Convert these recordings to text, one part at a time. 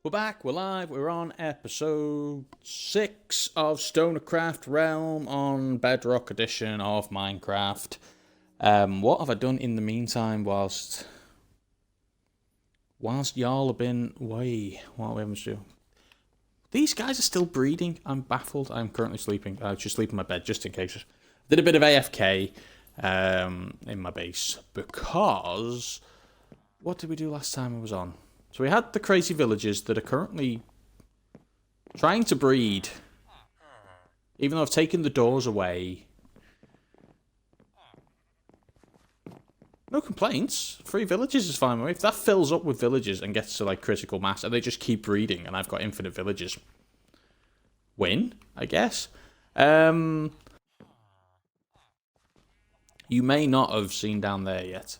We're back, we're live, we're on episode 6 of StonerCraft Realm on Bedrock edition of Minecraft. What have I done in the meantime whilst y'all have been away? What have we been doing? These guys are still breeding. I'm baffled. I'm currently sleeping. I just sleep in my bed just in case. Did a bit of AFK in my base because what did we do last time I was on? So we had the crazy villagers that are currently trying to breed. Even though I've taken the doors away. No complaints. 3 villagers is fine with me. If that fills up with villagers and gets to like critical mass and they just keep breeding and I've got infinite villagers. Win, I guess. You may not have seen down there yet.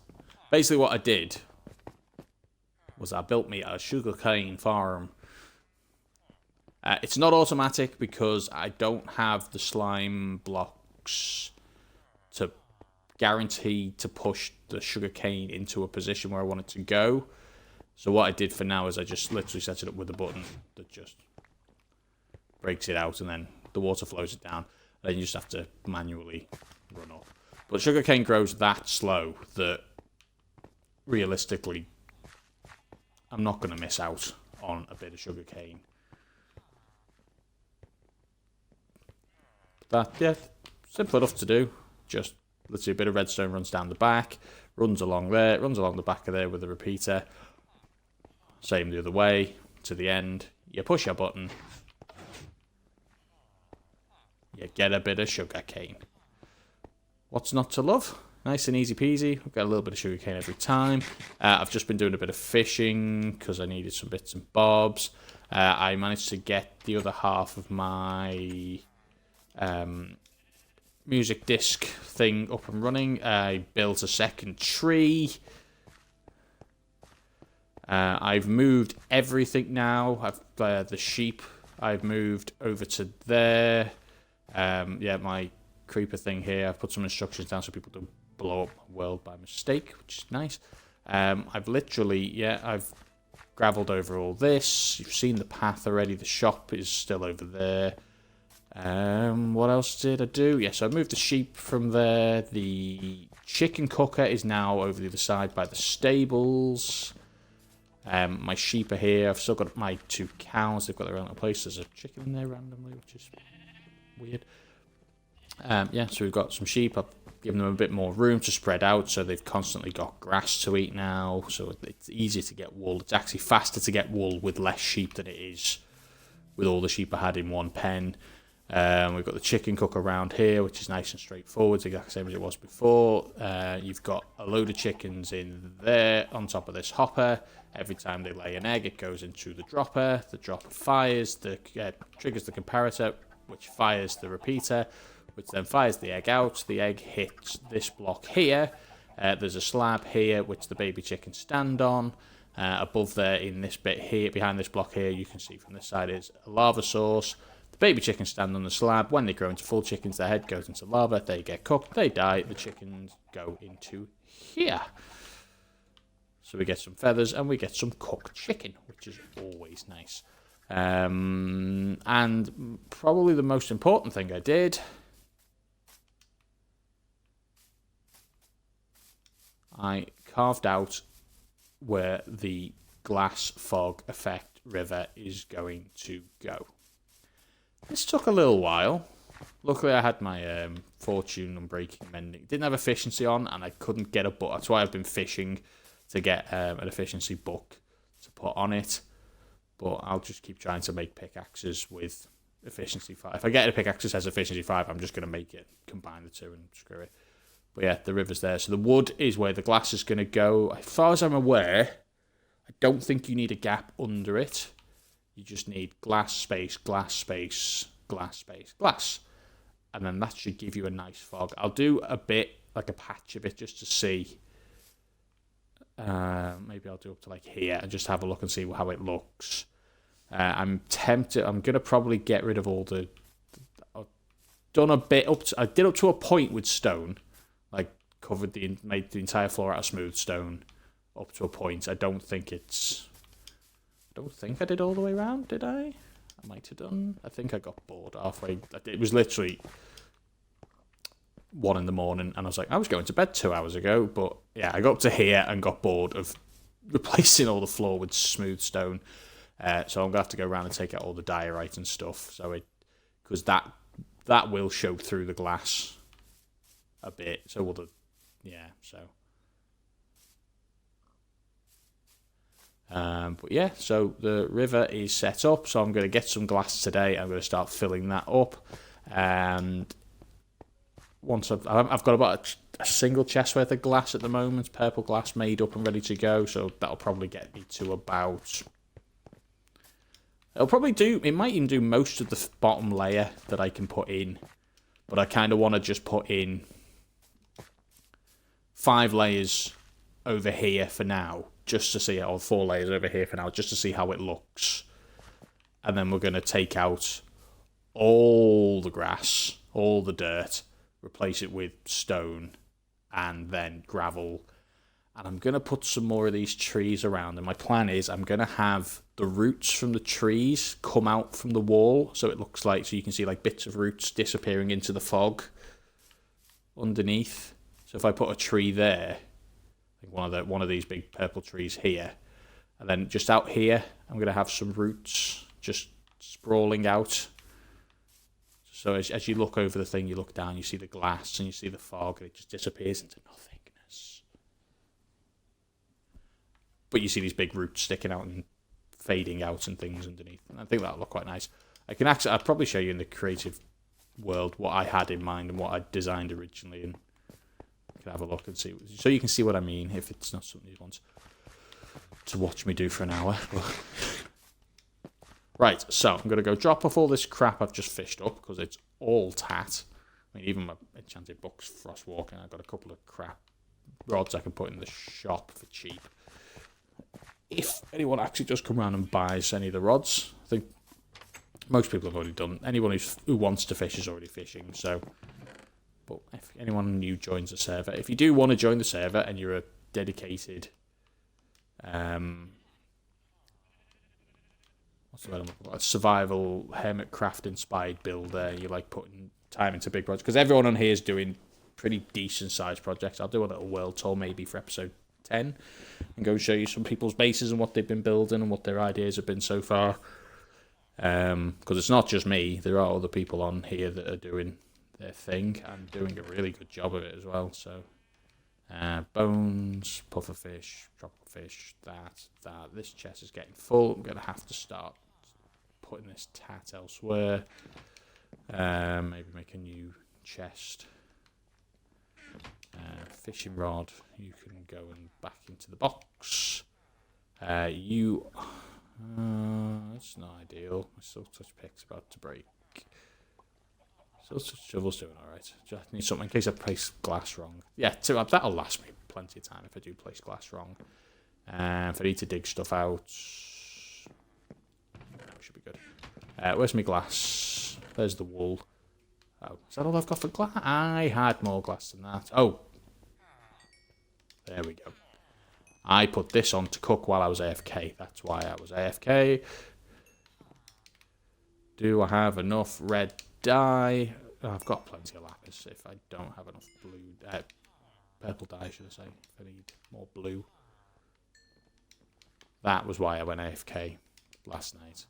Basically what I did was I built me a sugarcane farm. It's not automatic because I don't have the slime blocks to guarantee to push the sugarcane into a position where I want it to go. So what I did for now is I just literally set it up with a button that just breaks it out and then the water flows it down. Then you just have to manually run up. But sugarcane grows that slow that realistically I'm not going to miss out on a bit of sugarcane. That, yeah, simple enough to do. Just, let's see, a bit of redstone runs down the back, runs along there, runs along the back of there with a repeater. Same the other way, to the end. You push your button. You get a bit of sugarcane. What's not to love? Nice and easy peasy. I've got a little bit of sugarcane every time. I've just been doing a bit of fishing because I needed some bits and bobs. I managed to get the other half of my music disc thing up and running. I built a second tree. I've moved everything now. The sheep I've moved over to there. Yeah, my creeper thing here. I've put some instructions down so people don't blow up my world by mistake, which is nice. I've literally, I've gravelled over all this. You've seen the path already. The shop is still over there. What else did I do? Yes, so I moved the sheep from there. The chicken cooker is now over the other side by the stables. My sheep are here. I've still got my 2 cows. They've got their own little place. There's a chicken in there randomly, which is weird. Yeah, so we've got some sheep. I've given them a bit more room to spread out, so they've constantly got grass to eat now, so it's easier to get wool. It's actually faster to get wool with less sheep than it is with all the sheep I had in one pen. We've got the chicken cook around here, which is nice and straightforward, it's exactly the same as it was before. You've got a load of chickens in there on top of this hopper. Every time they lay an egg, it goes into the dropper. The dropper fires, triggers the comparator, which fires the repeater, which then fires the egg out. The egg hits this block here. There's a slab here, which the baby chickens stand on. Above there, in this bit here, behind this block here, you can see from this side is a lava source. The baby chickens stand on the slab. When they grow into full chickens, their head goes into lava. They get cooked. They die. The chickens go into here. So we get some feathers and we get some cooked chicken, which is always nice. And probably the most important thing I did, I carved out where the glass fog effect river is going to go. This took a little while. Luckily, I had my fortune unbreaking mending. Didn't have efficiency on, and I couldn't get a book. That's why I've been fishing to get an efficiency book to put on it. But I'll just keep trying to make pickaxes with efficiency 5. If I get a pickaxe that has efficiency 5, I'm just going to make it, combine the two, and screw it. But yeah, the river's there. So the wood is where the glass is going to go. As far as I'm aware, I don't think you need a gap under it. You just need glass space, glass space, glass space, glass. And then that should give you a nice fog. I'll do a bit, like a patch of it, just to see. Maybe I'll do up to like here and just have a look and see how it looks. I'm tempted. I'm going to probably get rid of all the... I've done a bit up to... I did up to a point with stone. Like, made the entire floor out of smooth stone up to a point. I don't think it's don't think I did all the way around, did I? I might have done. I think I got bored halfway. It was literally 1 in the morning, and I was like, I was going to bed 2 hours ago, but yeah, I got up to here and got bored of replacing all the floor with smooth stone. So I'm gonna have to go around and take out all the diorite and stuff. So because that will show through the glass a bit. So will the so. But yeah, so the river is set up. So I'm going to get some glass today. I'm going to start filling that up. And once I've got about a single chest worth of glass at the moment, purple glass made up and ready to go. So that'll probably get me to about. It might even do most of the bottom layer that I can put in. But I kind of want to just put in 5 layers over here for now. Just to see, or 4 layers over here for now, just to see how it looks. And then we're going to take out all the grass, all the dirt, replace it with stone, and then gravel. And I'm going to put some more of these trees around. And my plan is I'm going to have the roots from the trees come out from the wall. So it looks like, so you can see like bits of roots disappearing into the fog underneath. So if I put a tree there, like one of these big purple trees here, and then just out here, I'm going to have some roots just sprawling out. So as you look over the thing, you look down, you see the glass, and you see the fog, and it just disappears into nothingness. But you see these big roots sticking out and fading out and things underneath. And I think that'll look quite nice. I'll probably show you in the creative world what I had in mind and what I designed originally, and you can have a look and see, so you can see what I mean if it's not something you want to watch me do for an hour. Right, so I'm going to go drop off all this crap I've just fished up because it's all tat. I mean, even my enchanted book's frostwalking. I've got a couple of crap rods I can put in the shop for cheap. If anyone actually does come around and buys any of the rods, I think most people have already done. Anyone who wants to fish is already fishing, so. But if anyone new joins the server, if you do want to join the server and you're a dedicated, what's the word I'm looking for? A survival hermitcraft inspired builder, you like putting time into big projects, because everyone on here is doing pretty decent sized projects. I'll do a little world tour maybe for episode 10 and go show you some people's bases and what they've been building and what their ideas have been so far. Because it's not just me, there are other people on here that are doing their thing and doing a really good job of it as well. So bones, pufferfish, tropical that. This chest is getting full. I'm gonna have to start putting this tat elsewhere. Maybe make a new chest. Fishing rod, you can go and back into the box. That's not ideal. My silk touch pick's about to break. Shovel's doing alright. Just need something in case I place glass wrong. Yeah, that'll last me plenty of time if I do place glass wrong. If I need to dig stuff out, we should be good. Where's my glass? There's the wool. Oh, is that all I've got for glass? I had more glass than that. Oh, there we go. I put this on to cook while I was AFK. That's why I was AFK. Do I have enough red dye? Oh, I've got plenty of lapis if I don't have enough blue. Purple dye, should I say, if I need more blue. That was why I went AFK last night.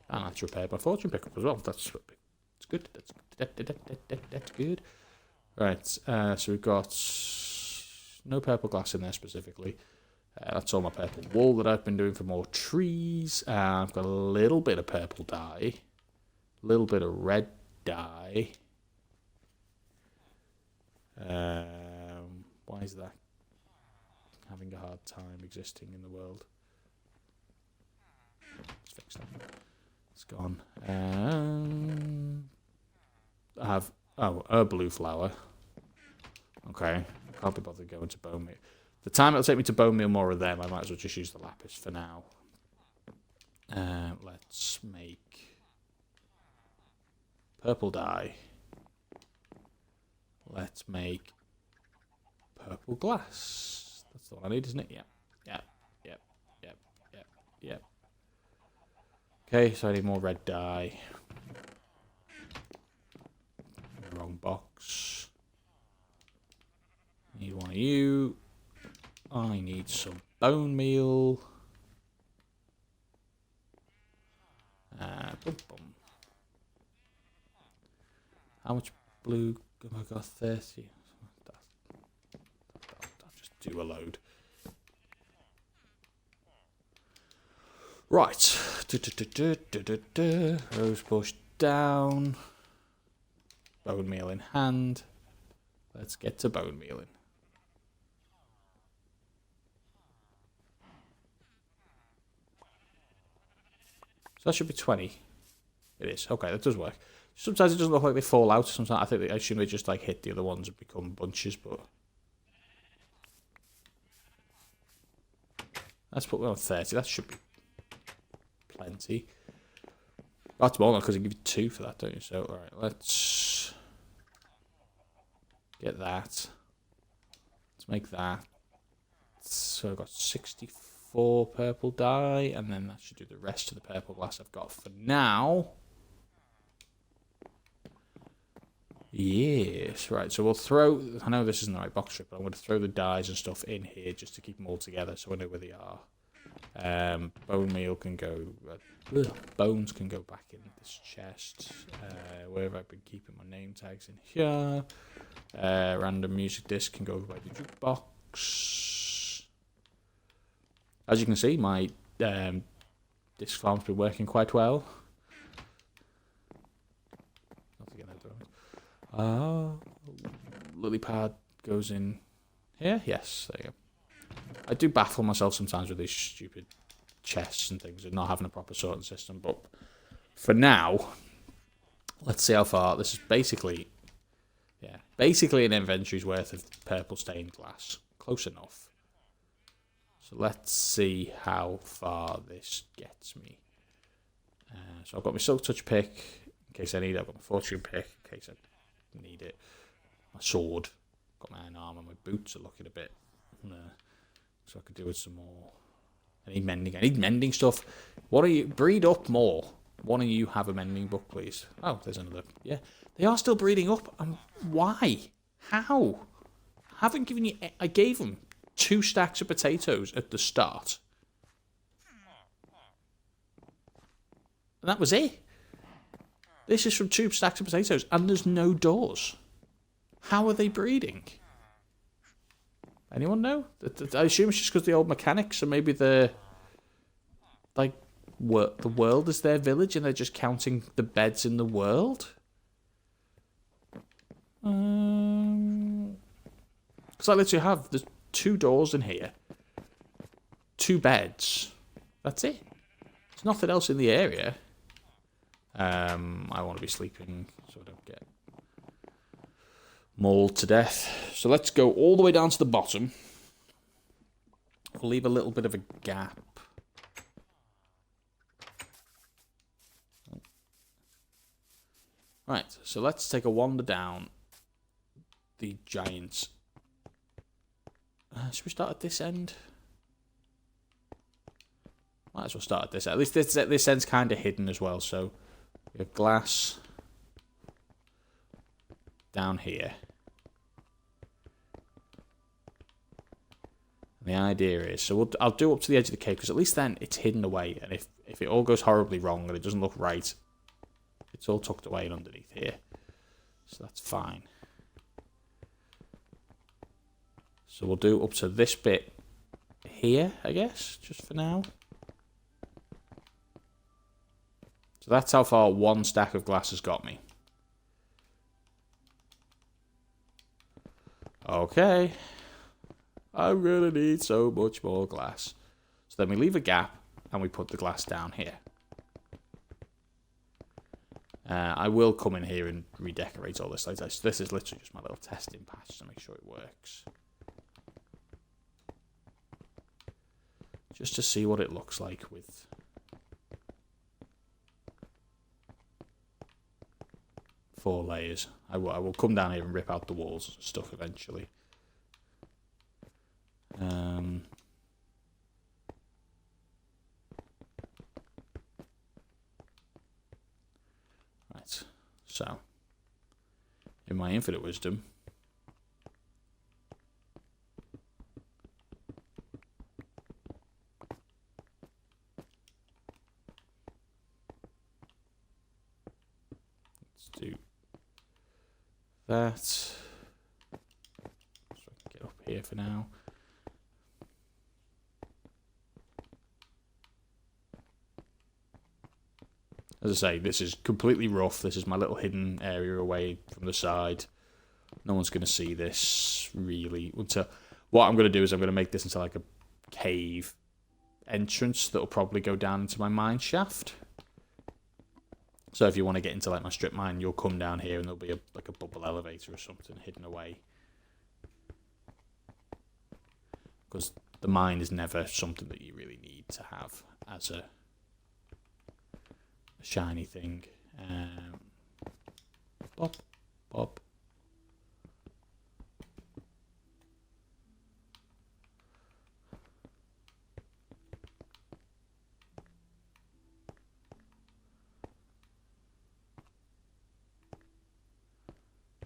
And that's repaired my fortune pickup as well. That's good. That's good. Right, so we've got no purple glass in there specifically. That's all my purple wool that I've been doing for more trees. I've got a little bit of purple dye. A little bit of red dye. Why is that having a hard time existing in the world? Let's fix that. It's gone. I have a blue flower. Okay, I can't be bothered going to bone meal. The time it'll take me to bone meal more of them, I might as well just use the lapis for now. Let's make purple dye. Let's make purple glass. That's the one I need, isn't it? Yeah. Yeah. Yep. Yep. Yep. Yep. Okay, so I need more red dye. Wrong box. Need one of you. I need some bone meal. Boom, boom. How much blue have I got? 30. I'll just do a load. Right. Rose bush down. Bone meal in hand. Let's get to bone mealing. So that should be 20. It is. Okay, that does work. Sometimes it doesn't look like they fall out. Sometimes I assume they just like hit the other ones and become bunches, but let's put one on 30. That should be plenty. That's more because they give you 2 for that, don't you? So alright, let's get that. Let's make that. So I've got 64 purple dye, and then that should do the rest of the purple glass I've got for now. Yes, right, so we'll throw, I know this isn't the right box strip, but I'm going to throw the dyes and stuff in here just to keep them all together so I know where they are. Bone meal can go, bones can go back in this chest, where have I been keeping my name tags in here, random music disc can go by the jukebox. As you can see, my disc farm's been working quite well. Lily pad goes in here. Yes, there you go. I do baffle myself sometimes with these stupid chests and things and not having a proper sorting system, but for now, let's see how far. This is basically an inventory's worth of purple stained glass. Close enough. So let's see how far this gets me. So I've got my Silk Touch pick in case I need it. I've got my Fortune pick in case I need it. My sword, got my iron armor, my boots are looking a bit. So I could do with some more. I need mending. I need mending stuff. What are you? Breed up more. One of you have a mending book, please. Oh, there's another. Yeah, they are still breeding up. Why? How? I haven't given you. I gave them 2 stacks of potatoes at the start, and that was it. This is from 2 stacks of potatoes, and there's no doors. How are they breeding? Anyone know? I assume it's just because the old mechanics, or maybe the world is their village, and they're just counting the beds in the world. Because I literally have there's 2 doors in here, 2 beds. That's it. There's nothing else in the area. I want to be sleeping so I don't get mauled to death. So let's go all the way down to the bottom. We'll leave a little bit of a gap. Right, so let's take a wander down the giants. Should we start at this end? Might as well start at this end. At least this end's kind of hidden as well, so we have glass down here. And the idea is, so I'll do up to the edge of the cave, because at least then it's hidden away, and if it all goes horribly wrong and it doesn't look right, it's all tucked away and underneath here. So that's fine. So we'll do up to this bit here, I guess, just for now. So that's how far 1 stack of glass has got me. Okay. I'm gonna need so much more glass. So then we leave a gap and we put the glass down here. I will come in here and redecorate all this later. This is literally just my little testing patch to make sure it works. Just to see what it looks like with four layers. I will come down here and rip out the walls and stuff eventually. Right, so in my infinite wisdom, let's do that. So I can get up here for now. As I say, this is completely rough. This is my little hidden area away from the side. No one's going to see this, really. Until what I'm going to do is I'm going to make this into like a cave entrance that will probably go down into my mine shaft. So if you want to get into like my strip mine, you'll come down here and there'll be like a bubble elevator or something hidden away. Because the mine is never something that you really need to have as a shiny thing. Bop, bop.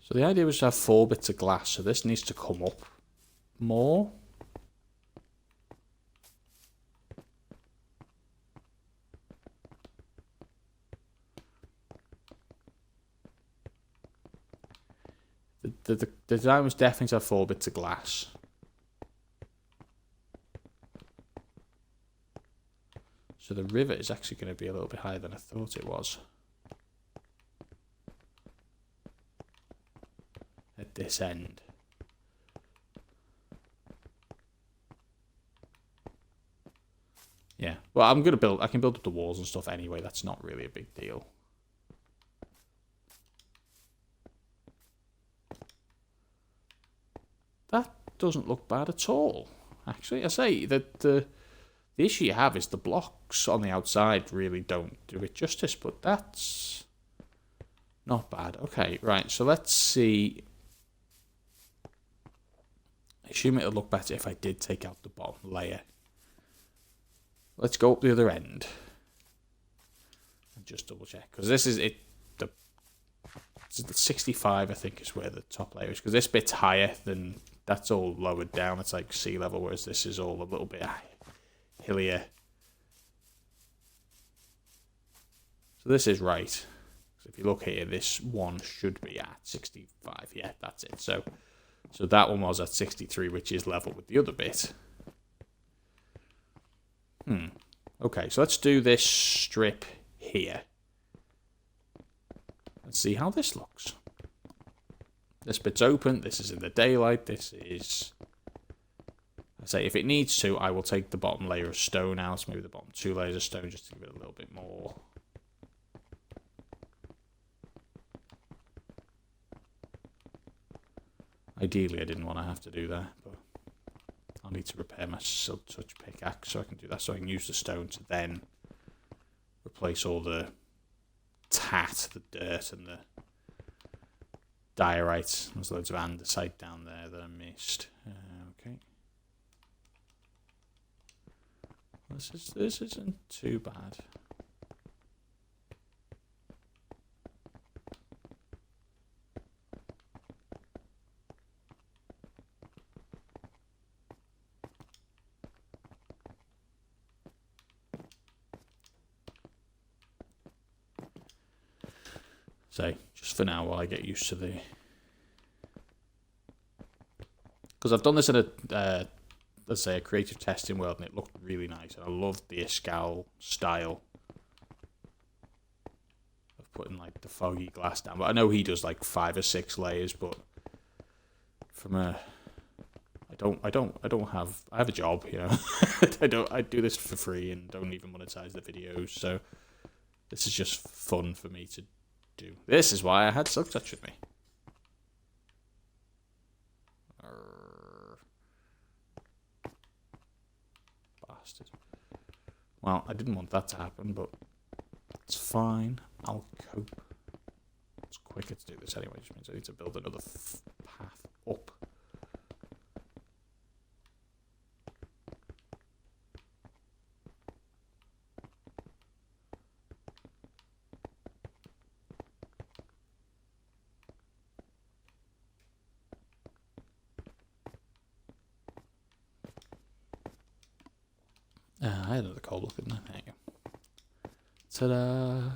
So the idea was to have 4 bits of glass, so this needs to come up more. The design was definitely to have 4 bits of glass. So the rivet is actually going to be a little bit higher than I thought it was. At this end. Yeah, well, I'm going to I can build up the walls and stuff anyway. That's not really a big deal. That doesn't look bad at all. Actually, I say that the issue you have is the blocks on the outside really don't do it justice, but that's not bad. Okay, right, so let's see. I assume it'll look better if I did take out the bottom layer. Let's go up the other end and just double check, because this is it. The 65, I think, is where the top layer is, because this bit's higher than that's all lowered down. It's like sea level, whereas this is all a little bit hillier. So this is right. So if you look here, this one should be at 65. Yeah, that's it. So that one was at 63, which is level with the other bit. Okay, so let's do this strip here. Let's see how this looks. This bit's open. This is in the daylight. This is... I say, if it needs to, I will take the bottom layer of stone out. Maybe the bottom 2 layers of stone, just to give it a little bit more. Ideally, I didn't want to have to do that, but I'll need to repair my silk touch pickaxe so I can do that. So I can use the stone to then replace all the tat, the dirt, and the diorite. There's loads of andesite down there that I missed. Okay. This isn't too bad. So, just for now while I get used to the... Because I've done this in a, let's say, a creative testing world, and it looked really nice. And I loved the Escal style of putting, like, the foggy glass down. But I know he does, like, 5 or 6 layers, but from a... I have a job, you know. I do this for free and don't even monetize the videos, so this is just fun for me to do. This is why I had Silk Touch with me. Bastard. Well, I didn't want that to happen, but it's fine. I'll cope. It's quicker to do this anyway, which means I need to build another path up. I had another coal block, didn't I? There you go. Ta-da!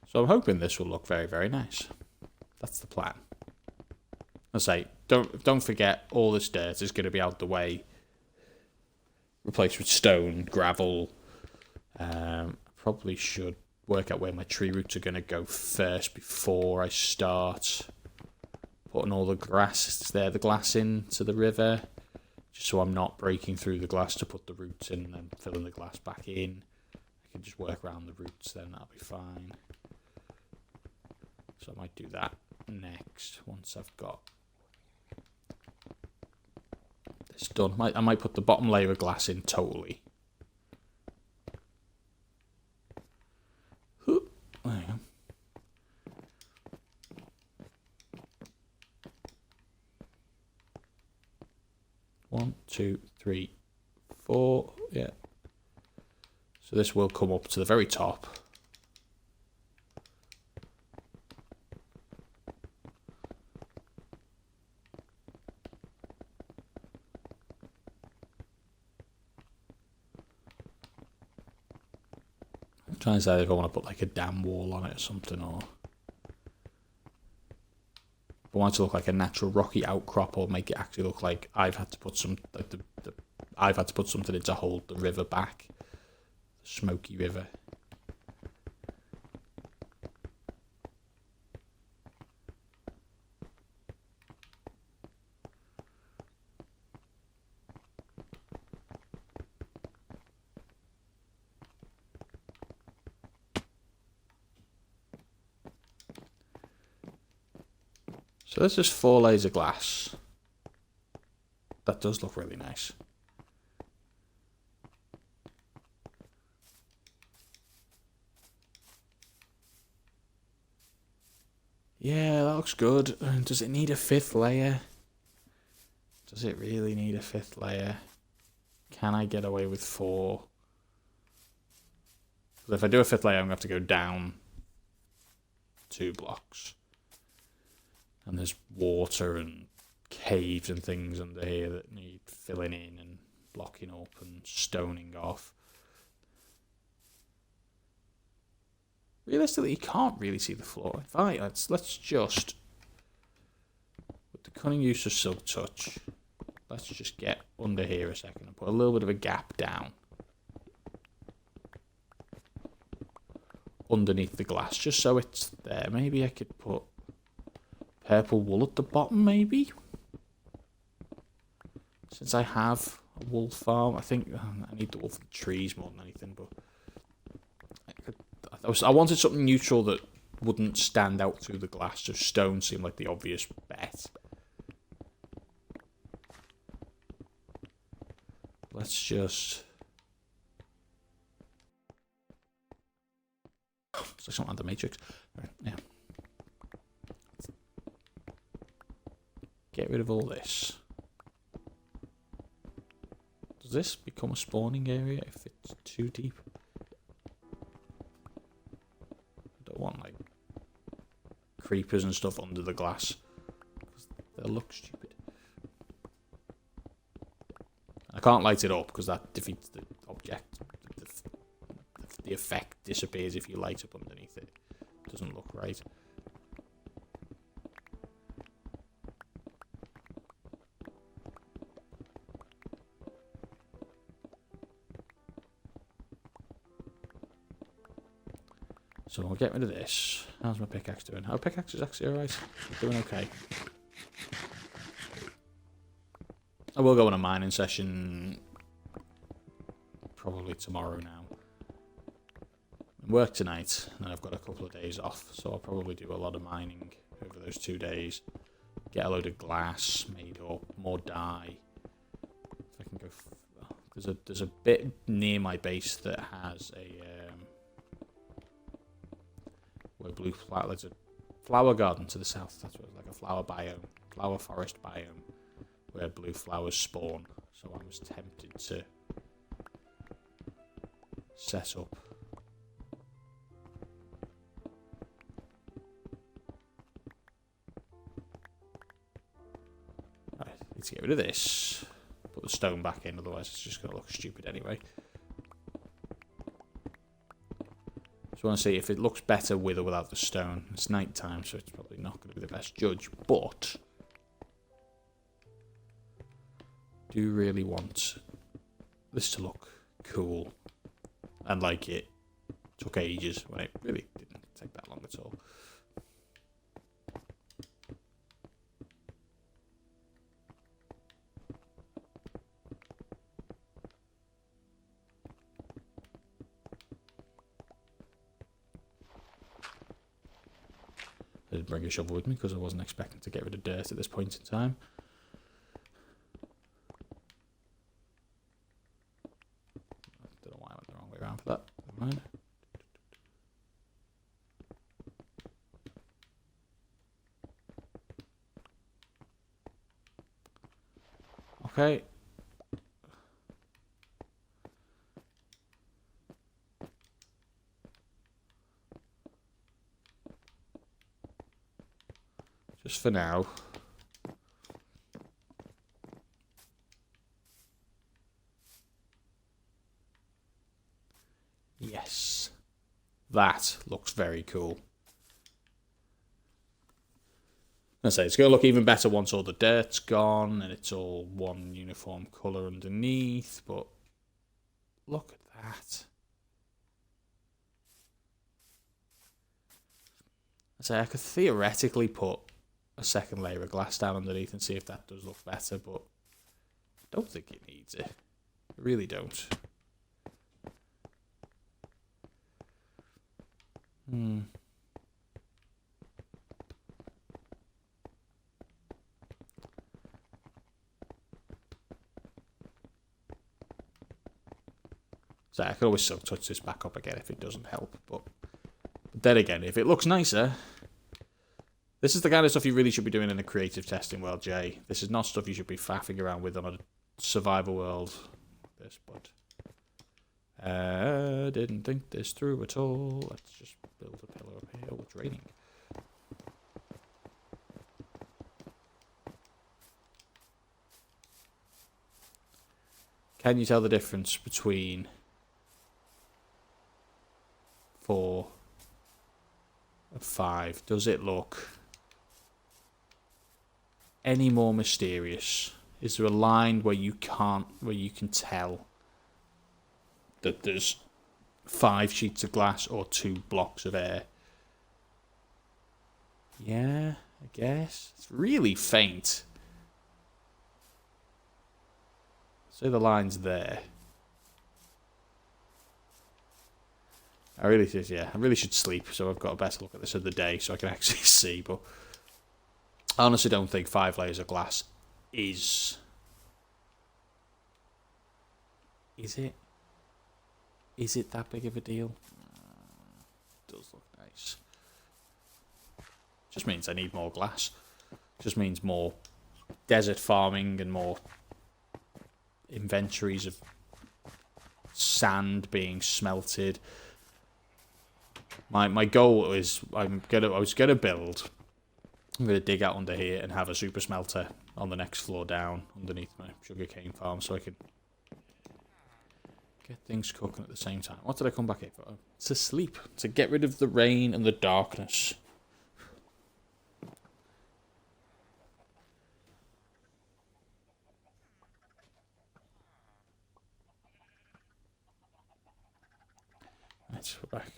So I'm hoping this will look very, very nice. That's the plan. I say, don't forget, all this dirt is going to be out the way. Replaced with stone, gravel. Probably should work out where my tree roots are going to go first before I start putting all the the glass into the river. Just so I'm not breaking through the glass to put the roots in and then filling the glass back in. I can just work around the roots then, that'll be fine. So I might do that next once I've got this done. I might put the bottom layer of glass in totally. There you go. One, two, three, four. Yeah. So this will come up to the very top. I'm trying to say if I want to put like a dam wall on it or something, or I want it to look like a natural rocky outcrop, or make it actually look like I've had to put some like I've had to put something in to hold the river back, the smoky river. So there's just 4 layers of glass. That does look really nice. Yeah, that looks good. Does it need a 5th layer? Does it really need a 5th layer? Can I get away with 4? Because if I do a 5th layer, I'm going to have to go down 2 blocks. And there's water and caves and things under here that need filling in and blocking up and stoning off. Realistically, you can't really see the floor. Fine, let's just, with the cunning use of silk touch, let's just get under here a second and put a little bit of a gap down underneath the glass, just so it's there. Maybe I could put purple wool at the bottom, maybe? Since I have a wool farm, I think I need the wool for the trees more than anything, but I wanted something neutral that wouldn't stand out through the glass, so stone seemed like the obvious bet. Let's just... It's like something like the Matrix. Right, yeah. Get rid of all this. Does this become a spawning area if it's too deep? I don't want like creepers and stuff under the glass, because they'll look stupid. I can't light it up because that defeats the object. The effect disappears if you light up underneath it. It doesn't look right. So I'll get rid of this. How's my pickaxe doing? Our pickaxe is actually alright. Doing okay. I will go on a mining session probably tomorrow now. Work tonight, and then I've got a couple of days off, so I'll probably do a lot of mining over those 2 days. Get a load of glass made up, more dye. If I can go, there's a bit near my base that has a where blue flower. There's a flower garden to the south. That's what it's like, a flower biome, flower forest biome, where blue flowers spawn. So I was tempted to set up. Right, let's get rid of this. Put the stone back in, otherwise it's just going to look stupid anyway. Just want to see if it looks better with or without the stone. It's night time, so it's probably not going to be the best judge, but do really want this to look cool and like it took ages when it really didn't take that long at all. I didn't bring a shovel with me because I wasn't expecting to get rid of dirt at this point in time. Don't know why I went the wrong way around for that. Never mind. Okay. Just for now. Yes. That looks very cool. I say it's going to look even better once all the dirt's gone and it's all one uniform colour underneath, but look at that. I say I could theoretically put a second layer of glass down underneath and see if that does look better, but I don't think it needs it. I really don't. So I could always still touch this back up again if it doesn't help, but then again, if it looks nicer, this is the kind of stuff you really should be doing in a creative testing world, Jay. This is not stuff you should be faffing around with on a survival world. This, but didn't think this through at all. Let's just build a pillar up here. Oh, it's raining. Can you tell the difference between 4 and 5? Does it look any more mysterious? Is there a line where you can tell that there's 5 sheets of glass or 2 blocks of air? Yeah, I guess. It's really faint. So the line's there. I really should sleep, so I've got a better look at this of the day so I can actually see, but I honestly don't think 5 layers of glass is it? Is it that big of a deal? It does look nice. Just means I need more glass. Just means more desert farming and more inventories of sand being smelted. My goal is I'm gonna dig out under here and have a super smelter on the next floor down underneath my sugarcane farm so I can get things cooking at the same time. What did I come back here for? To sleep, to get rid of the rain and the darkness. Let's go back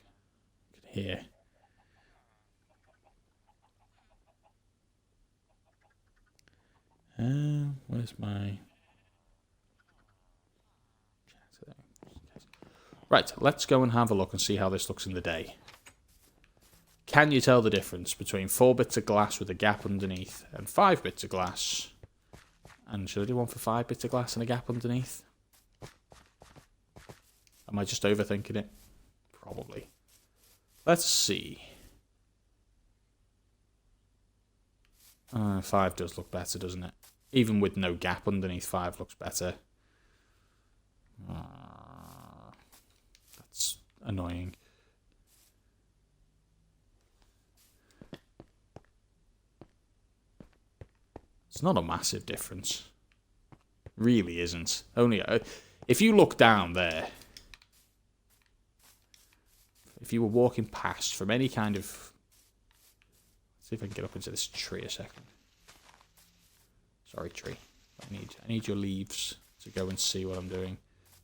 here. Where's my... Right, let's go and have a look and see how this looks in the day. Can you tell the difference between 4 bits of glass with a gap underneath and 5 bits of glass? And should I do one for 5 bits of glass and a gap underneath? Am I just overthinking it? Probably. Let's see. 5 does look better, doesn't it? Even with no gap underneath, 5 looks better. That's annoying. It's not a massive difference. Really isn't. Only if you look down there, if you were walking past from any kind of... Let's see if I can get up into this tree a second. Sorry, tree. I need your leaves to go and see what I'm doing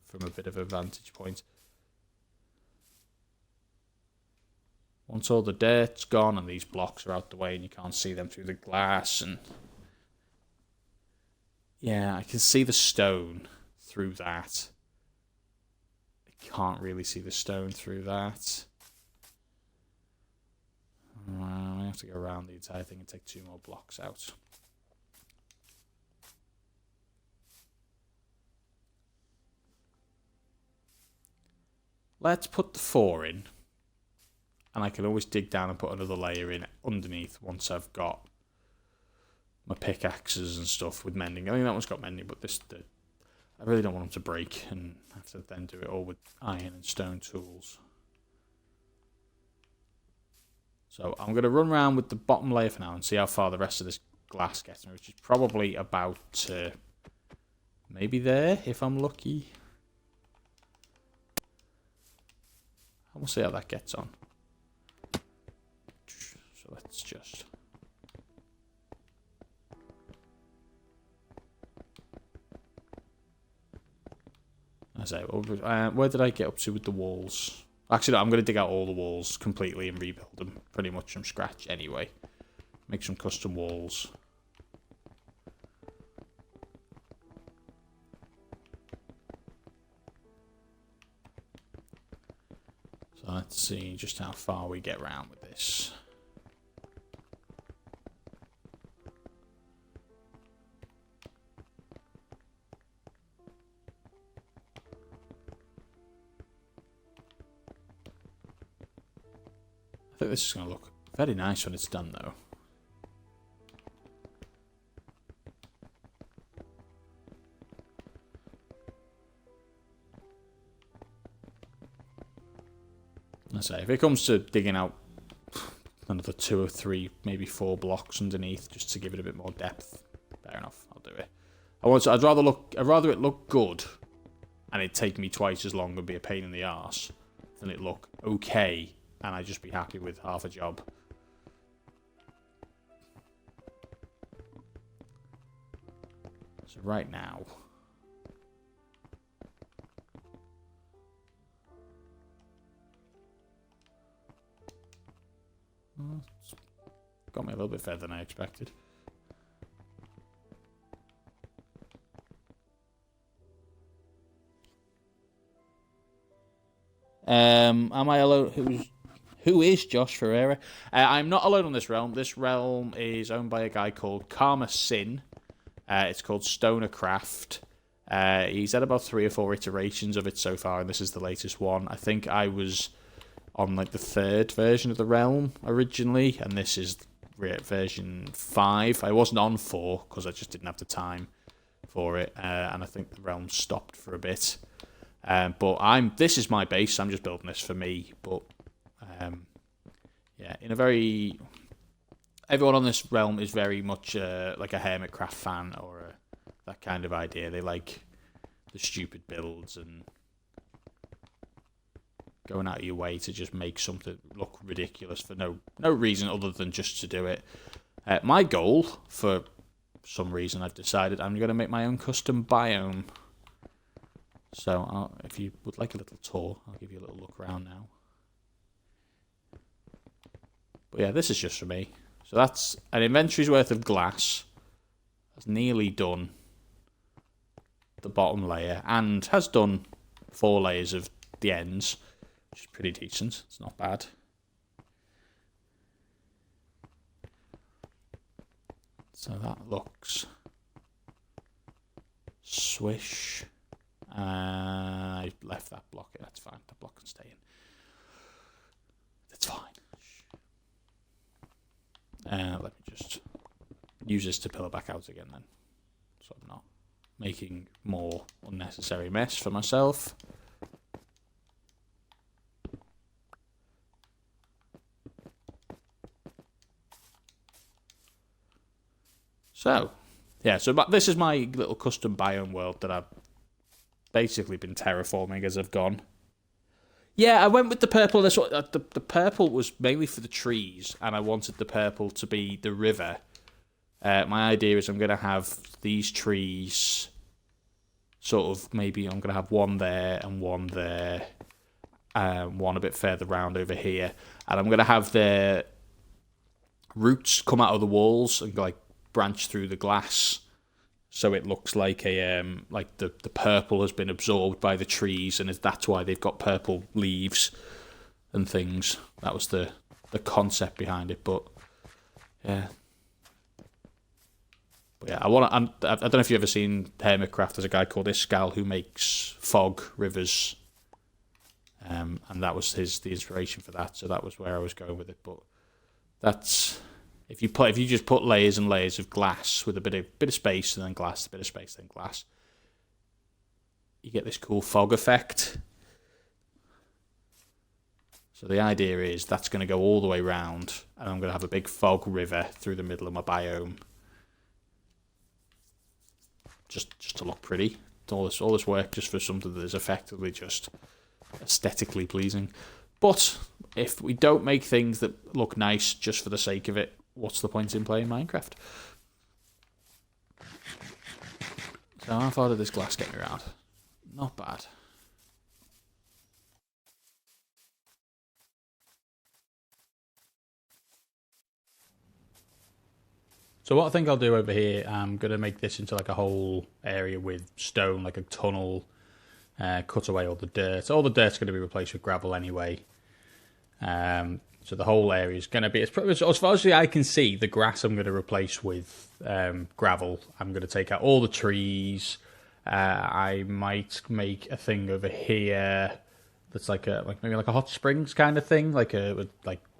from a bit of a vantage point. Once all the dirt's gone and these blocks are out the way and you can't see them through the glass and... Yeah, I can see the stone through that. I can't really see the stone through that. I have to go around the entire thing and take 2 more blocks out. Let's put the 4 in. And I can always dig down and put another layer in underneath once I've got my pickaxes and stuff with mending. I think that one's got mending, but I really don't want them to break and have to then do it all with iron and stone tools. So I'm going to run around with the bottom layer for now and see how far the rest of this glass gets me, which is probably about maybe there, if I'm lucky. And we'll see how that gets on. So let's just... I say, where did I get up to with the walls? Actually, no, I'm going to dig out all the walls completely and rebuild them pretty much from scratch anyway. Make some custom walls. So let's see just how far we get round with this. I think this is going to look very nice when it's done, though. I say, if it comes to digging out another 2 or 3, maybe 4 blocks underneath, just to give it a bit more depth, fair enough, I'll do it. I'd rather it look good, and it take me twice as long and be a pain in the arse, than it look okay. And I'd just be happy with half a job. So right now... It's got me a little bit further than I expected. Am I alone? Who is Josh Ferreira? I'm not alone on this realm. This realm is owned by a guy called Karma Sin. It's called StonerCraft. He's had about 3 or 4 iterations of it so far, and this is the latest one. I think I was on like the 3rd version of the realm originally, and this is version 5. I wasn't on 4 because I just didn't have the time for it, and I think the realm stopped for a bit. But this is my base. I'm just building this for me, but. Yeah, in a very... Everyone on this realm is very much like a Hermitcraft fan or that kind of idea. They like the stupid builds and going out of your way to just make something look ridiculous for no reason other than just to do it. My goal, for some reason I've decided, I'm going to make my own custom biome. So if you would like a little tour, I'll give you a little look around now. But yeah, this is just for me. So that's an inventory's worth of glass. That's nearly done the bottom layer and has done 4 layers of the ends, which is pretty decent. It's not bad. So that looks swish. I left that block in. That's fine. That block can stay in. That's fine. Let me just use this to pillar back out again then, so I'm not making more unnecessary mess for myself. So, yeah, so this is my little custom biome world that I've basically been terraforming as I've gone. Yeah, I went with the purple. The purple was mainly for the trees, and I wanted the purple to be the river. My idea is I'm going to have these trees, sort of, maybe I'm going to have one there and one there, one a bit further round over here, and I'm going to have their roots come out of the walls and like branch through the glass, so it looks like a like the purple has been absorbed by the trees, and that's why they've got purple leaves and things. That was the concept behind it, but yeah. But yeah, I don't know if you've ever seen StonerCraft. There's a guy called Iskal who makes fog rivers, and that was the inspiration for that. So that was where I was going with it. But that's if you just put layers and layers of glass with a bit of space and then glass, a bit of space then glass, you get this cool fog effect. So the idea is that's going to go all the way round, and I'm going to have a big fog river through the middle of my biome, just to look pretty. All this work just for something that is effectively just aesthetically pleasing. But if we don't make things that look nice just for the sake of it, what's the point in playing Minecraft? So how far did this glass get me around? Not bad. So what I think I'll do over here, I'm going to make this into like a whole area with stone, like a tunnel, cut away all the dirt. All the dirt's going to be replaced with gravel anyway. So the whole area is going to be, as far as I can see, the grass I'm going to replace with gravel. I'm going to take out all the trees. I might make a thing over here that's maybe like a hot springs kind of thing, with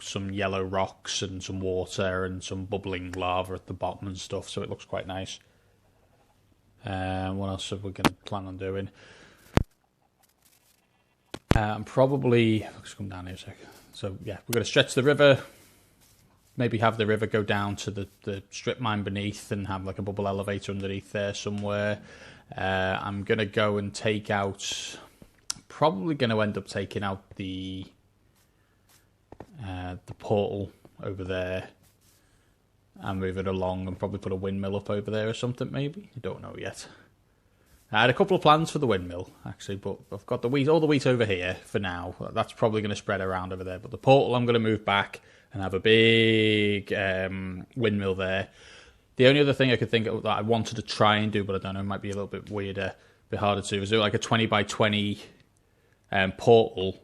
some yellow rocks and some water and some bubbling lava at the bottom and stuff. So it looks quite nice. What else are we going to plan on doing? I'm probably let's come down here a sec. So yeah, we're going to stretch the river. Maybe have the river go down to the strip mine beneath and have like a bubble elevator underneath there somewhere. I'm going to go and take out. Probably going to end up taking out the portal over there and move it along, and probably put a windmill up over there or something. Maybe, I don't know yet. I had a couple of plans for the windmill actually, but I've got all the wheat over here for now. That's probably going to spread around over there. But the portal I'm going to move back and have a big windmill there. The only other thing I could think of that I wanted to try and do, but I don't know, it might be a little bit weirder, a bit harder to do, is do like a 20 by 20 portal,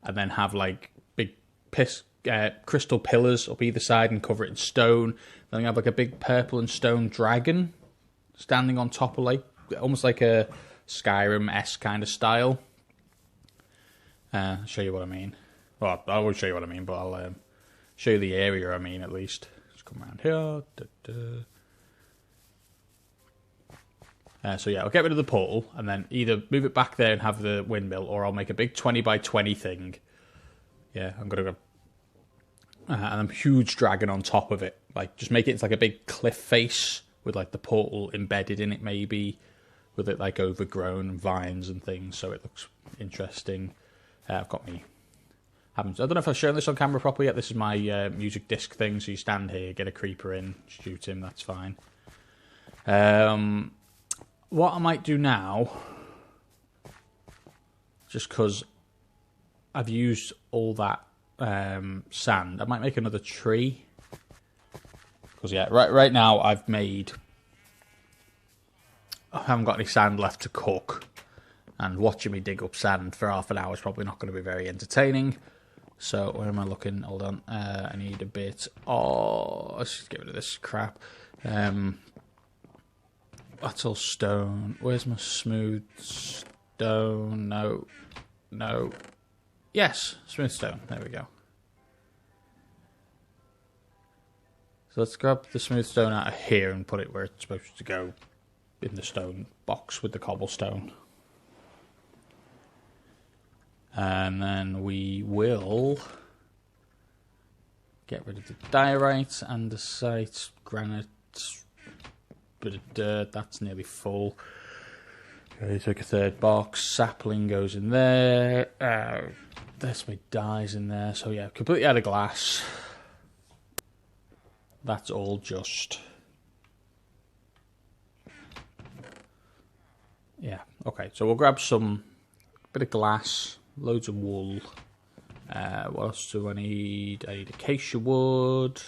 and then have like big crystal pillars up either side and cover it in stone. Then you have like a big purple and stone dragon standing on top of almost like a Skyrim-esque kind of style. I'll show you what I mean. Well, I won't show you what I mean, but I'll show you the area I mean at least. Just come around here. So yeah, I'll get rid of the portal and then either move it back there and have the windmill, or I'll make a big 20 by 20 thing. Yeah, I'm going to go. And a huge dragon on top of it. Just make it into like a big cliff face with like the portal embedded in it maybe, with it like overgrown vines and things, so it looks interesting. I've got me. I don't know if I've shown this on camera properly yet. This is my music disc thing, so you stand here, get a creeper in, shoot him, that's fine. What I might do now, just because I've used all that sand, I might make another tree. Because yeah, right now I haven't got any sand left to cook, and watching me dig up sand for half an hour is probably not going to be very entertaining. So where am I looking? Hold on, I need a bit. Let's just get rid of this crap. That's all stone. Where's my smooth stone? No. Yes, smooth stone. There we go. So let's grab the smooth stone out of here and put it where it's supposed to go, in the stone box with the cobblestone. And then we will get rid of the diorite, andesite, granite, bit of dirt. That's nearly full. Okay, take a third box. Sapling goes in there. There's my dyes in there. So yeah, completely out of glass. That's all just... Yeah, okay. So we'll grab some bit of glass, loads of wool. What else do I need? I need acacia wood.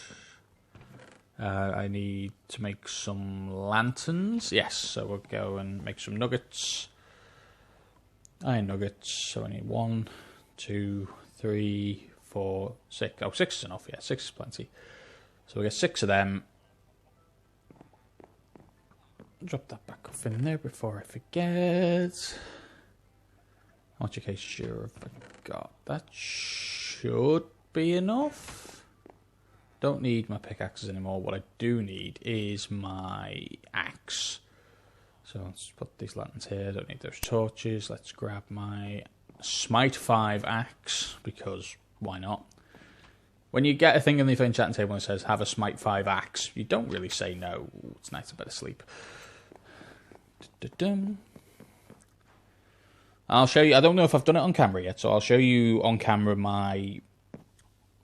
I need to make some lanterns. Yes, so we'll go and make some nuggets. Iron nuggets. So I need 1, 2, 3, 4, 6. Oh, 6 is enough. Yeah, 6 is plenty. So we'll get 6 of them. Drop that back off in there before I forget. How much acacia have I got? That should be enough. Don't need my pickaxes anymore. What I do need is my axe. So let's put these lanterns here. Don't need those torches. Let's grab my Smite 5 axe, because why not? When you get a thing in the enchanting table and it says have a Smite 5 axe, you don't really say no. Ooh, it's nice, I better sleep. I'll show you. I don't know if I've done it on camera yet, so I'll show you on camera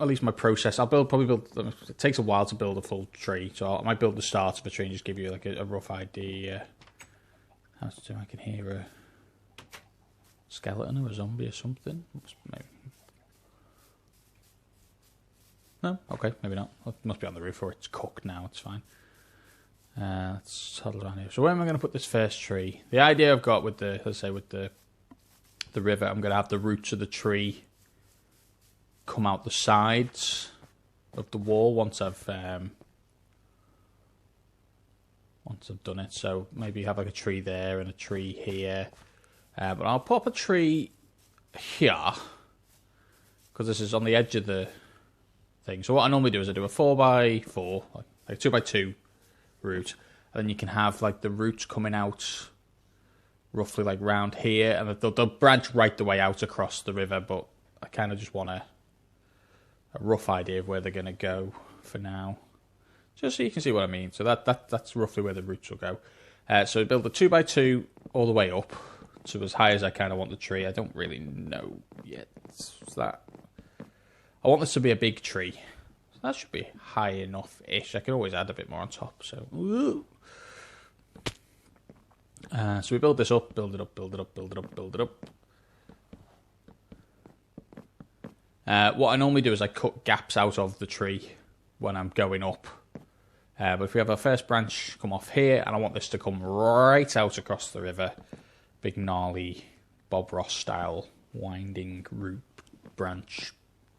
at least my process. Probably build. It takes a while to build a full tree, so I might build the start of a tree and just give you like a rough idea. How to do? I can hear a skeleton or a zombie or something. Maybe. No, okay, maybe not. It must be on the roof or it's cooked now. It's fine. Let's huddle around here. So where am I going to put this first tree? The idea I've got with the, let's say with the river, I'm going to have the roots of the tree come out the sides of the wall once I've done it. So maybe have like a tree there and a tree here. But I'll pop a tree here because this is on the edge of the thing. So what I normally do is I do a 4x4, like 2x2 root, and then you can have like the roots coming out roughly like round here, and they'll branch right the way out across the river, but I kind of just want a rough idea of where they're going to go for now, just so you can see what I mean. So that's roughly where the roots will go. So build a 2x2 all the way up to as high as I kind of want the tree. I don't really know yet. I want this to be a big tree. That should be high enough-ish. I can always add a bit more on top. So, so we build this up, build it up, build it up, build it up, build it up. What I normally do is I cut gaps out of the tree when I'm going up. But if we have our first branch come off here, and I want this to come right out across the river, big gnarly Bob Ross style winding root branch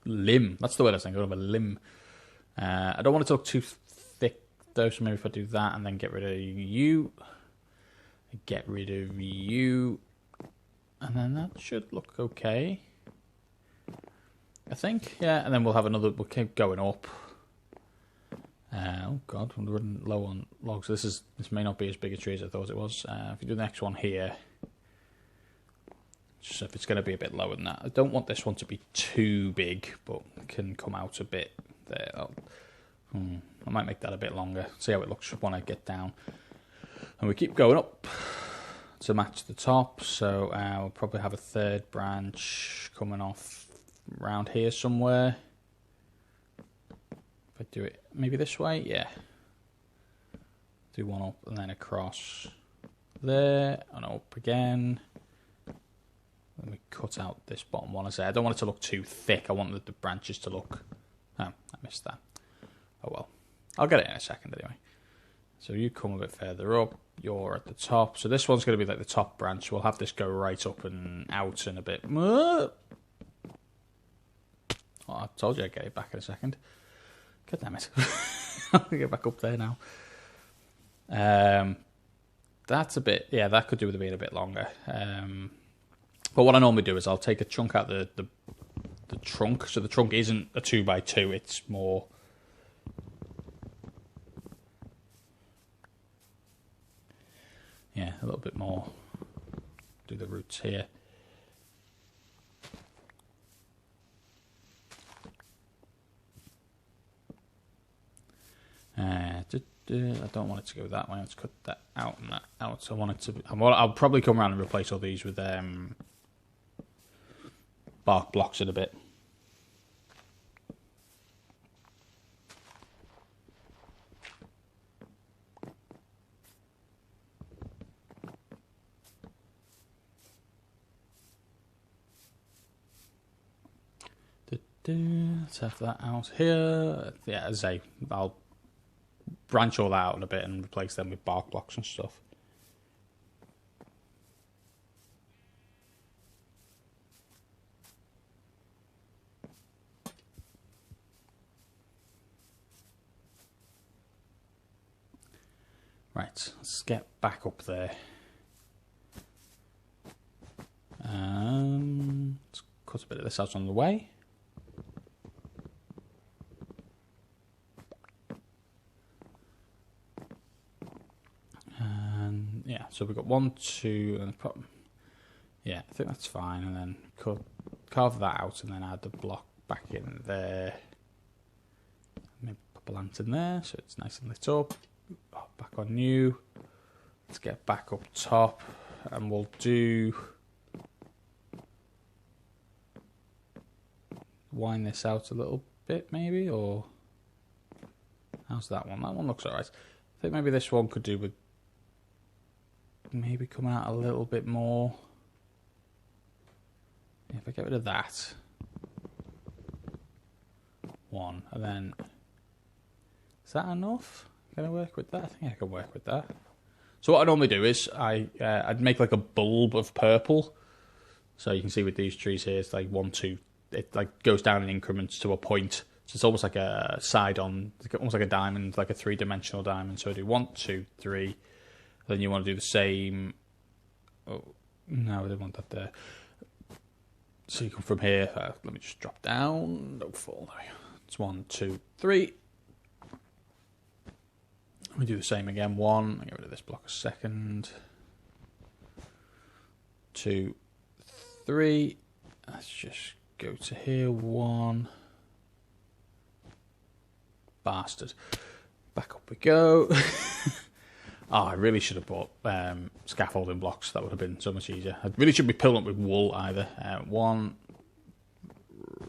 limb. That's the word I was thinking of, a limb. I don't want it to look too thick though, so maybe if I do that and then get rid of you, and then that should look okay, I think. Yeah, and then we'll keep going up. Oh god, we're running low on logs. This may not be as big a tree as I thought it was. If you do the next one here, just if it's going to be a bit lower than that. I don't want this one to be too big, but can come out a bit there. I might make that a bit longer. See how it looks when I get down. And we keep going up to match the top. So we'll probably have a third branch coming off around here somewhere. If I do it maybe this way, yeah. Do one up and then across there and up again. Let me cut out this bottom one. I don't want it to look too thick. I want the branches to look... Oh, I missed that. Oh well. I'll get it in a second anyway. So you come a bit further up. You're at the top. So this one's going to be like the top branch. We'll have this go right up and out in a bit. Oh, I told you I'd get it back in a second. God damn it. I'm going to get back up there now. That's a bit... Yeah, that could do with it being a bit longer. But what I normally do is I'll take a chunk out the trunk. So the trunk isn't a 2x2, it's more... Yeah, a little bit more. Do the roots here. I don't want it to go that way. Let's cut that out and that out. So I want it to. I'll probably come around and replace all these with bark blocks in a bit. Let's have that out here. Yeah, as I say, I'll branch all that out in a bit and replace them with bark blocks and stuff. Right, let's get back up there. Let's cut a bit of this out on the way. And yeah, so we've got 1, 2, and yeah, I think that's fine. And then carve that out and then add the block back in there. Maybe pop a lantern there so it's nice and lit up. Oh, back on new. Let's get back up top and we'll do wind this out a little bit maybe, or how's that one? That one looks alright. I think maybe this one could do with maybe come out a little bit more. Yeah, if I get rid of that one, and then is that enough? Can I work with that? I think I can work with that. So what I normally do is I'd make like a bulb of purple. So you can see with these trees here, it's like 1, 2. It like goes down in increments to a point. So it's almost like a side on, almost like a diamond, like a 3-dimensional diamond. So I do 1, 2, 3. Then you want to do the same. Oh no, I didn't want that there. So you come from here. Let me just drop down. Don't fall. There we go. It's 1, 2, 3. Let me do the same again. 1. I'll get rid of this block a second. 2, 3. Let's just go to here. 1. Bastard. Back up we go. Oh, I really should have bought scaffolding blocks. That would have been so much easier. I really should be pilling up with wool either. 1.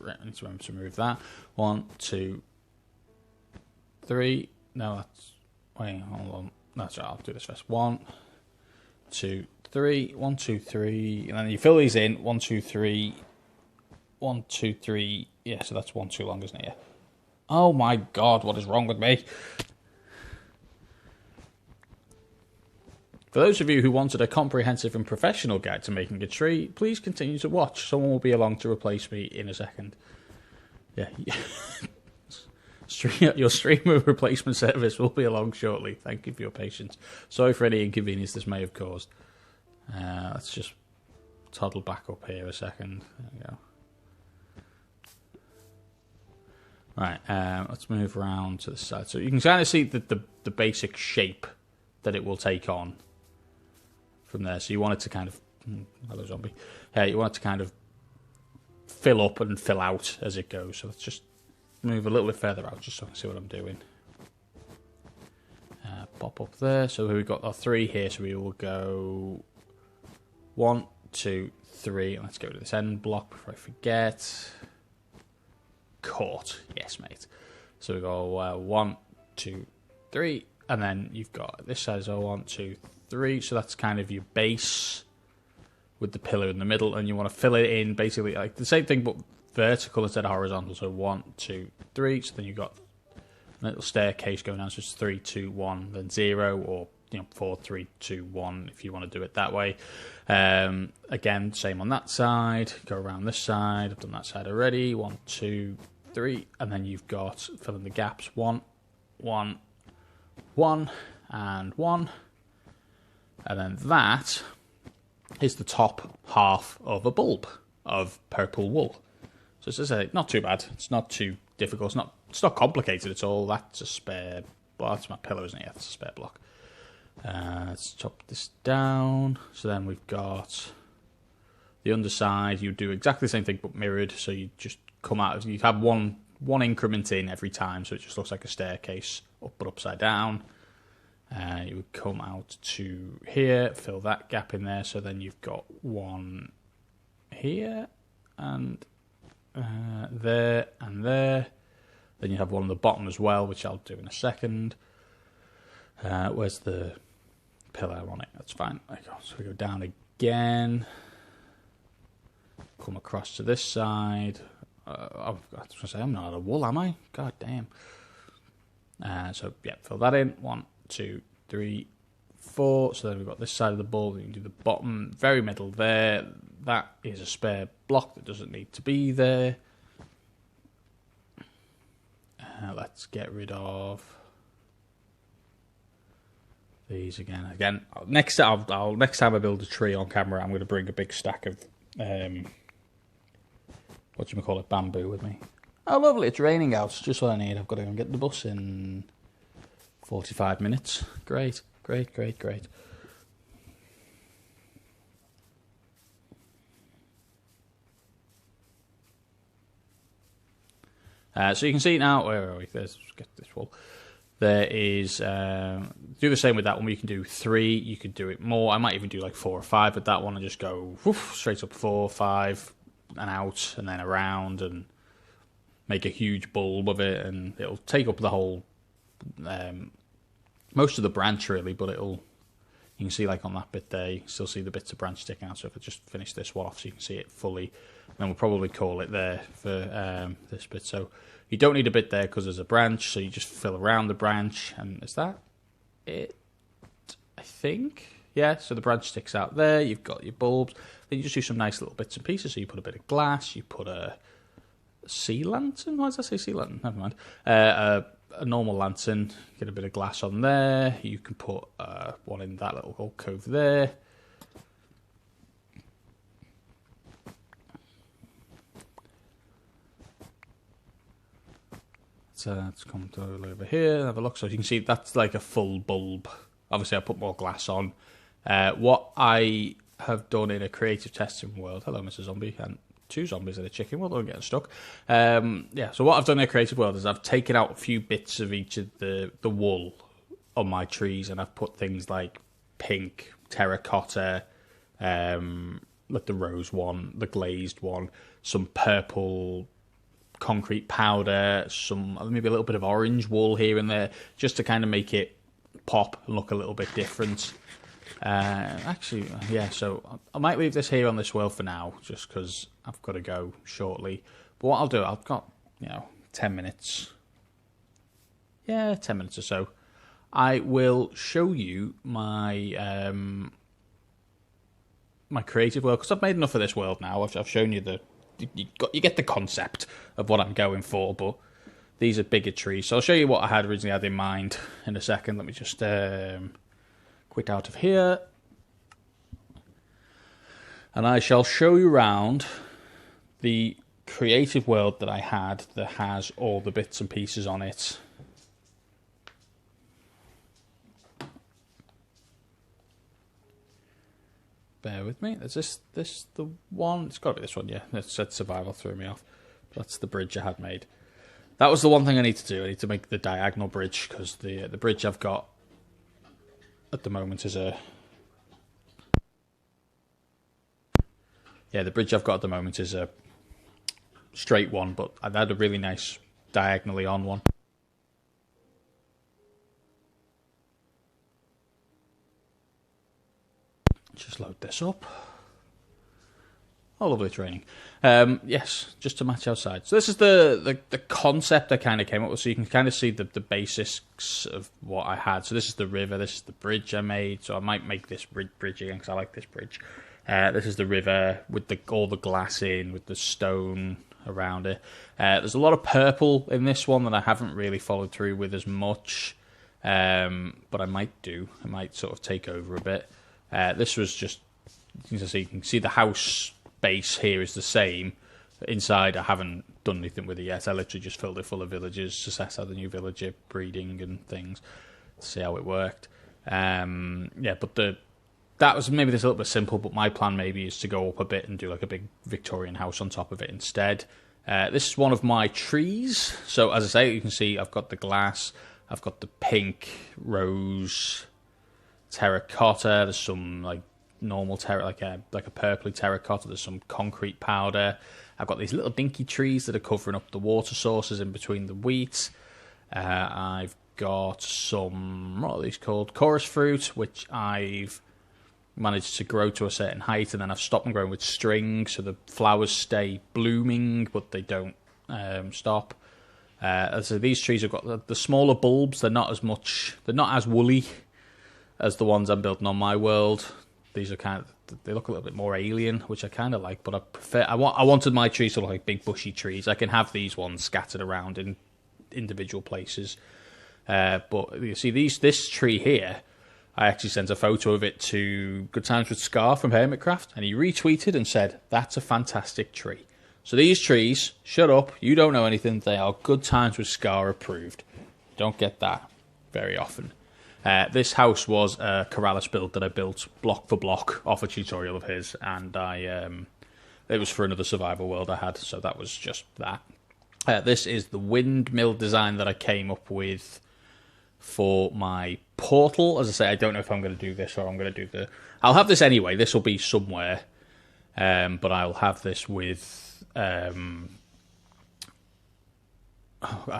I need to remember to remove that. 1, 2, 3. No, that's. Wait, hold on. That's right. I'll do this first. 1, 2, 3. 1, 2, 3. And then you fill these in. 1, 2, 3. 1, 2, 3. Yeah, so that's 1 too long, isn't it? Yeah. Oh my God, what is wrong with me? For those of you who wanted a comprehensive and professional guide to making a tree, please continue to watch. Someone will be along to replace me in a second. Yeah. Your streamer replacement service will be along shortly. Thank you for your patience. Sorry for any inconvenience this may have caused. Let's just toddle back up here a second. There we go. Right, let's move around to the side. So you can kind of see the basic shape that it will take on from there. So you want it to kind of, hello zombie. You want it to kind of fill up and fill out as it goes. So let's just move a little bit further out just so I can see what I'm doing. Pop up there. So we've got our 3 here. So we will go 1, 2, 3. And let's go to this end block before I forget. Caught. Yes, mate. So we go 1, 2, 3. And then you've got this side is 1, 2, 3. So that's kind of your base with the pillar in the middle. And you want to fill it in basically like the same thing but vertical instead of horizontal. So 1, 2, 3. So then you've got a little staircase going down. So it's 3, 2, 1, then 0, or 4, 3, 2, 1 if you want to do it that way. Again, same on that side. Go around this side. I've done that side already. 1, 2, 3, and then you've got fill in the gaps. 1, 1, 1, and 1, and then that is the top half of a bulb of purple wool. So it's just not too bad. It's not too difficult. It's not complicated at all. That's a spare. Well, that's my pillow, isn't it? Yeah, that's a spare block. Let's chop this down. So then we've got the underside. You do exactly the same thing but mirrored. So you just come out. You have one increment in every time, so it just looks like a staircase up but upside down. You would come out to here, fill that gap in there, so then you've got one here, and there, and there. Then you have one on the bottom as well, which I'll do in a second. Where's the pillar on it? That's fine. So we go down again. Come across to this side. I was going to say, I'm not out of wool, am I? God damn. So, yeah, fill that in. 1, 2, 3, 4. So then we've got this side of the ball. You can do the bottom, very middle there. That is a spare block that doesn't need to be there. Let's get rid of these again. Next time I build a tree on camera, I'm going to bring a big stack of bamboo with me. Oh, lovely! It's raining out. Just what I need. I've got to go and get the bus in 45 minutes. Great. So you can see now, where are we? Let's get this wall. There is, do the same with that one. You can do 3, you could do it more. I might even do like 4 or 5 with that one and just go straight up 4, 5, and out, and then around, and make a huge bulb of it, and it'll take up the whole, most of the branch really, but you can see like on that bit there, you can still see the bits of branch sticking out. So if I just finish this one off so you can see it fully, then we'll probably call it there for this bit. So you don't need a bit there because there's a branch, so you just fill around the branch, and is that it? I think. Yeah, so the branch sticks out there, you've got your bulbs, then you just do some nice little bits and pieces. So you put a bit of glass, you put a sea lantern, why does that say sea lantern? Never mind. A normal lantern, get a bit of glass on there, you can put one in that little alcove there. Let's come to over here and have a look. So you can see that's like a full bulb. Obviously I put more glass on. What I have done in a creative testing world, hello Mr. Zombie, and 2 zombies and a chicken, well, they're getting stuck. Yeah, so what I've done in a creative world is I've taken out a few bits of each of the wool on my trees, and I've put things like pink, terracotta, like the rose one, the glazed one, some purple concrete powder, some maybe a little bit of orange wool here and there, just to kind of make it pop and look a little bit different. Actually, yeah, so I might leave this here on this world for now, just because I've got to go shortly. But what I'll do, I've got, 10 minutes. Yeah, 10 minutes or so. I will show you my my creative world, because I've made enough of this world now. I've shown you you get the concept of what I'm going for, but these are bigger trees. So I'll show you what I had originally had in mind in a second. Let me just quit out of here, and I shall show you around the creative world that I had that has all the bits and pieces on it. Bear with me. Is this the one? It's got to be this one, yeah. It said survival, threw me off. That's the bridge I had made. That was the one thing I need to do. I need to make the diagonal bridge, because the bridge I've got at the moment is a... Yeah, the bridge I've got at the moment is a straight one, but I had a really nice diagonally on one. Just load this up. Oh, lovely training. Yes, just to match outside. So this is the concept I kind of came up with, so you can kind of see the basics of what I had. So this is the river, this is the bridge I made, so I might make this bridge again, because I like this bridge. This is the river with all the glass in, with the stone around it. There's a lot of purple in this one that I haven't really followed through with as much, but I might do. I might sort of take over a bit. This was just, you can see the house base here is the same. Inside I haven't done anything with it yet. I literally just filled it full of villagers to set out the new villager breeding and things, to see how it worked. Yeah, but that was maybe this a little bit simple, but my plan maybe is to go up a bit and do like a big Victorian house on top of it instead. This is one of my trees. So as I say, you can see I've got the glass. I've got the pink, rose, terracotta. There's some like normal like a purpley terracotta. There's some concrete powder. I've got these little dinky trees that are covering up the water sources in between the wheat. I've got some, what are these called? Chorus fruit, which I've managed to grow to a certain height, and then I've stopped them growing with string, so the flowers stay blooming, but they don't stop. So these trees have got the smaller bulbs. They're not as woolly as the ones I'm building on my world. These are they look a little bit more alien, which I kind of like, but I prefer. I wanted my trees to look like big bushy trees. I can have these ones scattered around in individual places. But you see, this tree here, I actually sent a photo of it to Good Times with Scar from StonerCraft, and he retweeted and said, "That's a fantastic tree." So these trees, shut up, you don't know anything, they are Good Times with Scar approved. You don't get that very often. This house was a Corrales build that I built block for block off a tutorial of his, and it was for another survival world I had, so that was just that. This is the windmill design that I came up with for my portal. As I say, I don't know if I'm going to do this or I'm going to do I'll have this anyway. This will be somewhere, but I'll have this with. I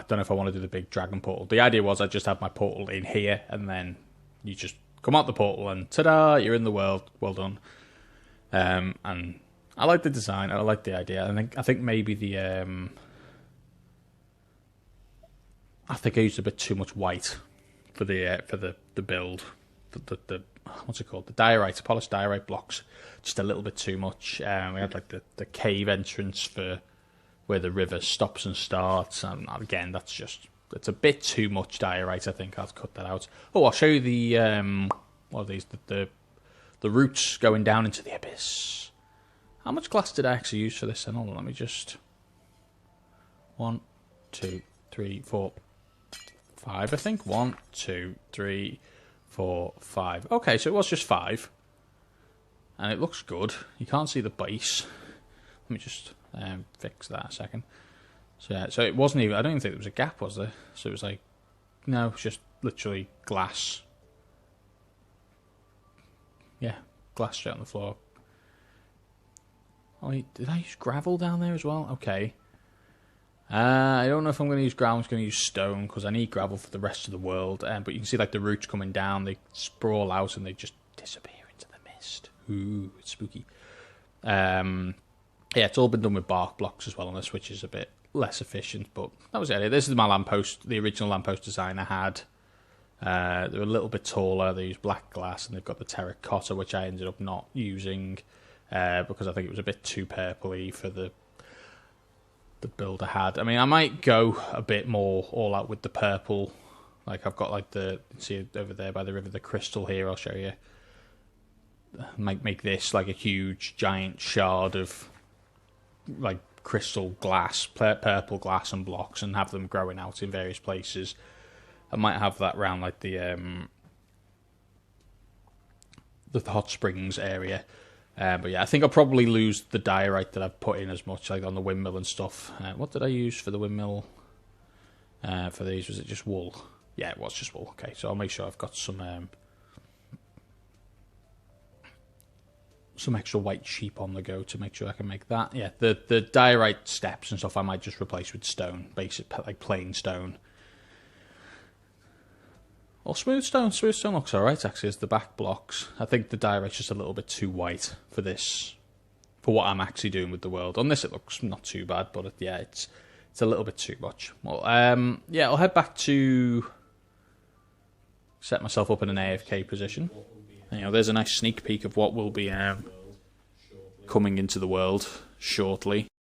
don't know if I want to do the big dragon portal. The idea was I just have my portal in here, and then you just come out the portal, and ta-da! You're in the world. Well done. And I like the design. I like the idea. I think maybe the. I think I used a bit too much white for the build. The what's it called? The diorite, polished diorite blocks. Just a little bit too much. We had like the cave entrance for where the river stops and starts. And again, it's a bit too much diorite. I think I'll cut that out. Oh, I'll show you the what are these? The roots going down into the abyss. How much glass did I actually use for this? And hold on, let me just 1, 2, 3, 4, 5. I think 1, 2, 3, 4, 5. Okay, so it was just 5, and it looks good. You can't see the base. Let me just fix that a second. So yeah, so it wasn't even. I don't even think there was a gap, was there? So it was like, no, it's just literally glass. Yeah, glass straight on the floor. Oh, wait, did I use gravel down there as well? Okay. I don't know if I'm going to use gravel. I'm just going to use stone because I need gravel for the rest of the world. But you can see like the roots coming down. They sprawl out and they just disappear into the mist. Ooh, it's spooky. Yeah, it's all been done with bark blocks as well on this, which is a bit less efficient. But that was it. This is my lamppost, the original lamppost design I had. They're a little bit taller. They use black glass and they've got the terracotta, which I ended up not using because I think it was a bit too purpley for the build I had. I mean, I might go a bit more all out with the purple. Like I've got like see over there by the river, the crystal here. I'll show you. Might make this like a huge giant shard of like crystal glass, purple glass and blocks, and have them growing out in various places. I might have that around like the hot springs area. But yeah, I think I'll probably lose the diorite that I've put in as much, like on the windmill and stuff. What did I use for the windmill? For these, was it just wool? Yeah, it was just wool. Okay, so I'll make sure I've got some extra white sheep on the go to make sure I can make that. Yeah, the diorite steps and stuff I might just replace with stone, basic like plain stone. Or smooth stone. Smooth stone looks alright actually as the back blocks. I think the diorite's just a little bit too white for this, for what I'm actually doing with the world. On this it looks not too bad, but yeah, it's a little bit too much. Well, yeah, I'll head back to set myself up in an AFK position. You know, there's a nice sneak peek of what will be coming into the world shortly.